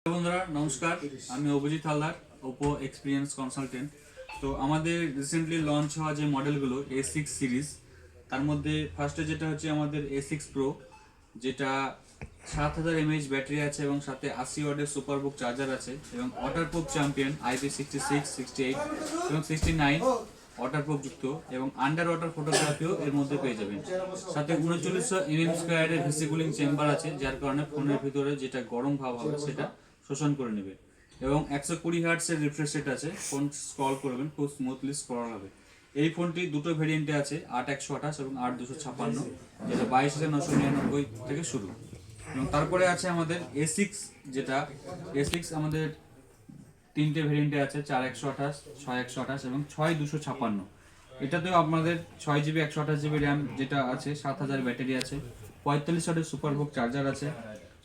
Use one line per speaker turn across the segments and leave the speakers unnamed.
বন্ধুরা নমস্কার, আমি Abhijit Haldar, Oppo experience consultant. তো আমাদের রিসেন্টলি লঞ্চ হওয়া যে মডেলগুলো A6 সিরিজ, তার মধ্যে ফার্স্টে যেটা হচ্ছে আমাদের A6 প্রো, যেটা 7000 mAh ব্যাটারি আছে এবং সাথে 80 ওয়াটের সুপারবুক চার্জার আছে এবং ওয়াটারপ্রুফ চ্যাম্পিয়ন IP66, 68 এবং 69 ওয়াটারপ্রুফ যুক্ত এবং আন্ডার ওয়াটার ফটোগ্রাফিও এর মধ্যে পেয়ে যাবেন। সাথে 3900 mm² ভিসি কুলিং চেম্বার আছে, যার কারণে ফোনের ভিতরে যেটা গরম ভাব হবে সেটা শোষণ করে নেবে এবং 120 হার্টজের রিফ্রেশ রেট আছে। ফোন স্ক্রল করবেন, খুব স্মুথলি স্ক্রল হবে। এই ফোনটি দুটো ভেরিয়েন্টে আছে, 8128 এবং 8256, যেটা 22999 থেকে শুরু। এবং তারপরে আছে আমাদের A6, যেটা A6 আমাদের তিনটে ভেরিয়েন্টে আছে, 4128, 6128 এবং 6256। এটাতেও আপনাদের 6GB 128GB র্যাম যেটা আছে, 7000 ব্যাটারি আছে, 45 ওয়াটের সুপারবুক চার্জার আছে।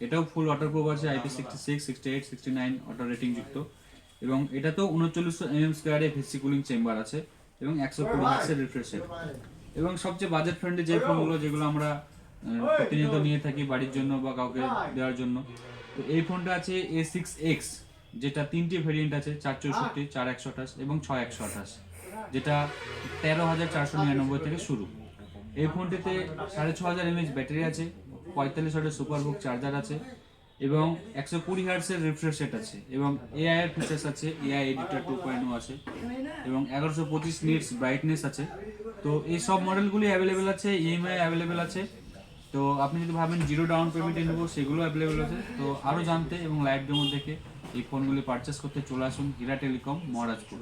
এটাও ফুল ওয়াটারপ্রুফ আছে, IP66, 68, 69 ওয়াটার রেটিং যুক্ত এবং এটাতেও 3900 mm² ভিসি কুলিং চেম্বার আছে এবং 120 হার্টজের রিফ্রেশ রেট। এবং সবচেয়ে বাজেট ফ্রেন্ডলি যে ফোনগুলো, যেগুলো আমরা প্রতিনিয়ত নিয়ে থাকি বাড়ির জন্য বা কাউকে দেওয়ার জন্য, তো এই ফোনটা আছে A6X, যেটা তিনটি ভেরিয়েন্ট আছে, 464, 4128 এবং 6128, যেটা 13499 থেকে শুরু। এই ফোনটিতে 6500 mAh ব্যাটারি আছে, 45 ওয়াটের সুপারবুক চার্জার আছে এবং 120 হার্টজের রিফ্রেশ রেট আছে এবং AI এর ফিচার্স আছে, AI এডিটর 2.0 আছে এবং 1125 নিটস ব্রাইটনেস আছে। তো এই সব মডেলগুলি অ্যাভেলেবেল আছে, EMI অ্যাভেলেবেল আছে। তো আপনি যদি ভাবেন জিরো ডাউন পেমেন্টে নেবো, সেগুলো অ্যাভেলেবেল আছে। তো আরও জানতে এবং লাইভ ডেমো দেখে এই ফোনগুলি পারচেস করতে চলে আসুন হীরা টেলিকম, মহারাজপুর।